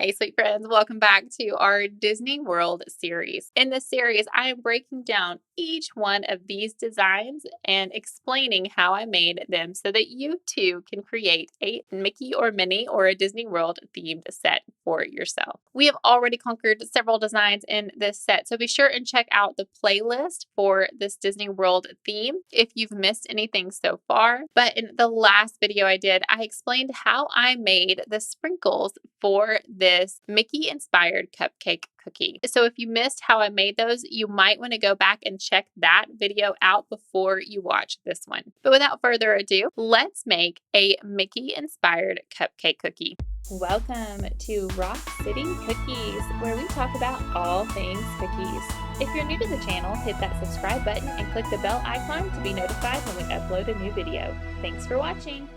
Hey, sweet friends, welcome back to our Disney World series. In this series, I am breaking down each one of these designs and explaining how I made them so that you too can create a Mickey or Minnie or a Disney World themed set for yourself. We have already conquered several designs in this set, so be sure and check out the playlist for this Disney World theme if you've missed anything so far. But in the last video I did, I explained how I made the sprinkles for this Mickey inspired cupcake cookie. So if you missed how I made those, you might want to go back and check that video out before you watch this one. But without further ado, let's make a Mickey inspired cupcake cookie. Welcome to Rock City Cookies, where we talk about all things cookies. If you're new to the channel, hit that subscribe button and click the bell icon to be notified when we upload a new video. Thanks for watching.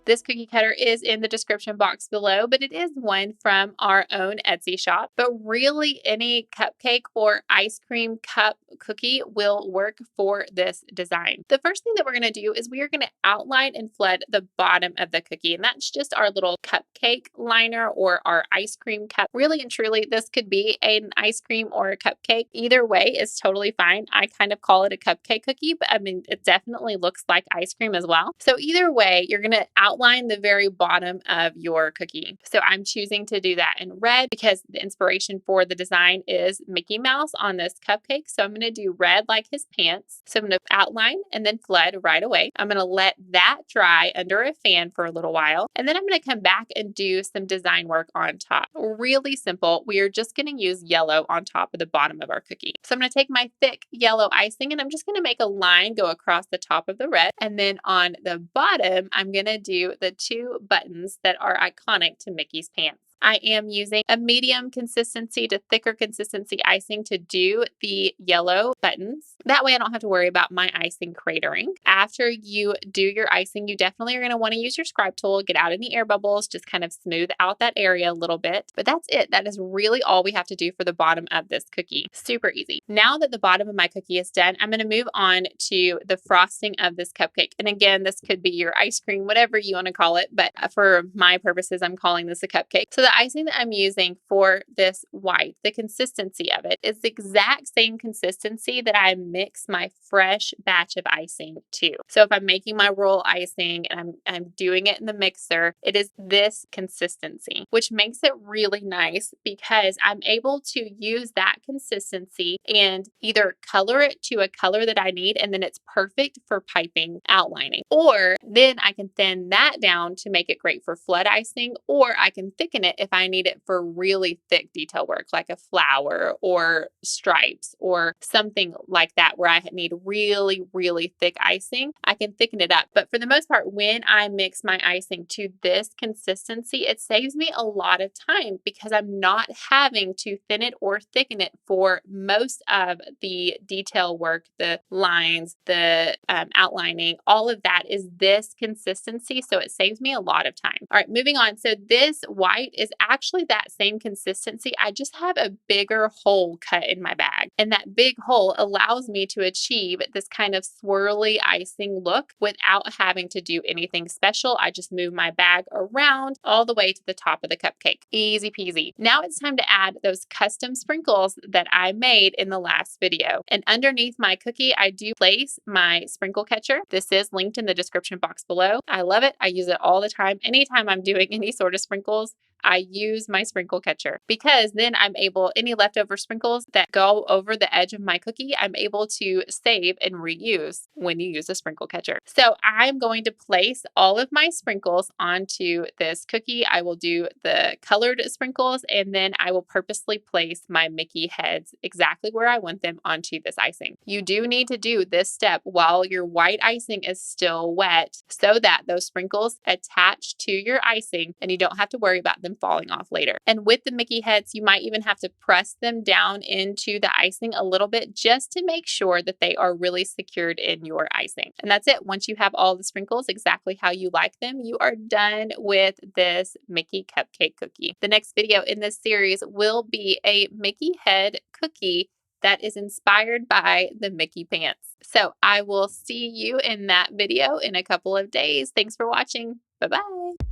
This cookie cutter is in the description box below, but it is one from our own Etsy shop. But really, any cupcake or ice cream cup cookie will work for this design. The first thing that we're going to do is we are going to outline and flood the bottom of the cookie, and that's just our little cupcake liner or our ice cream cup. Really and truly, this could be an ice cream or a cupcake. Either way is totally fine. I kind of call it a cupcake cookie, but I mean, it definitely looks like ice cream as well. So either way, you're going to outline the very bottom of your cookie. So I'm choosing to do that in red because the inspiration for the design is Mickey Mouse on this cupcake. So I'm going to do red like his pants. So I'm going to outline and then flood right away. I'm going to let that dry under a fan for a little while. And then I'm going to come back and do some design work on top. Really simple. We are just going to use yellow on top of the bottom of our cookie. So I'm going to take my thick yellow icing and I'm just going to make a line go across the top of the red. And then on the bottom, I'm going to do the two buttons that are iconic to Mickey's pants. I am using a medium consistency to thicker consistency icing to do the yellow buttons. That way I don't have to worry about my icing cratering. After you do your icing, you definitely are going to want to use your scribe tool, get out any air bubbles, just kind of smooth out that area a little bit. But that's it. That is really all we have to do for the bottom of this cookie. Super easy. Now that the bottom of my cookie is done, I'm going to move on to the frosting of this cupcake. And again, this could be your ice cream, whatever you want to call it. But for my purposes, I'm calling this a cupcake. So the icing that I'm using for this white, the consistency of it is the exact same consistency that I mix my fresh batch of icing to. So if I'm making my roll icing and I'm doing it in the mixer, it is this consistency, which makes it really nice because I'm able to use that consistency and either color it to a color that I need and then it's perfect for piping outlining. Or then I can thin that down to make it great for flood icing, or I can thicken it if I need it for really thick detail work, like a flower or stripes or something like that where I need really, really thick icing. I can thicken it up. But for the most part, when I mix my icing to this consistency, it saves me a lot of time because I'm not having to thin it or thicken it for most of the detail work, the lines, the outlining, all of that is this consistency. So it saves me a lot of time. All right, moving on. So this white is actually that same consistency. I just have a bigger hole cut in my bag. And that big hole allows me to achieve this kind of swirly icing look without having to do anything special. I just move my bag around all the way to the top of the cupcake. Easy peasy. Now it's time to add those custom sprinkles that I made in the last video. And underneath my cookie, I do place my sprinkle catcher. This is linked in the description box below. I love it. I use it all the time. Anytime I'm doing any sort of sprinkles, I use my sprinkle catcher because then I'm able, any leftover sprinkles that go over the edge of my cookie, I'm able to save and reuse when you use a sprinkle catcher. So I'm going to place all of my sprinkles onto this cookie. I will do the colored sprinkles and then I will purposely place my Mickey heads exactly where I want them onto this icing. You do need to do this step while your white icing is still wet so that those sprinkles attach to your icing and you don't have to worry about them falling off later. And with the Mickey heads, you might even have to press them down into the icing a little bit just to make sure that they are really secured in your icing. And that's it. Once you have all the sprinkles exactly how you like them, you are done with this Mickey cupcake cookie. The next video in this series will be a Mickey head cookie that is inspired by the Mickey pants. So I will see you in that video in a couple of days. Thanks for watching. Bye-bye.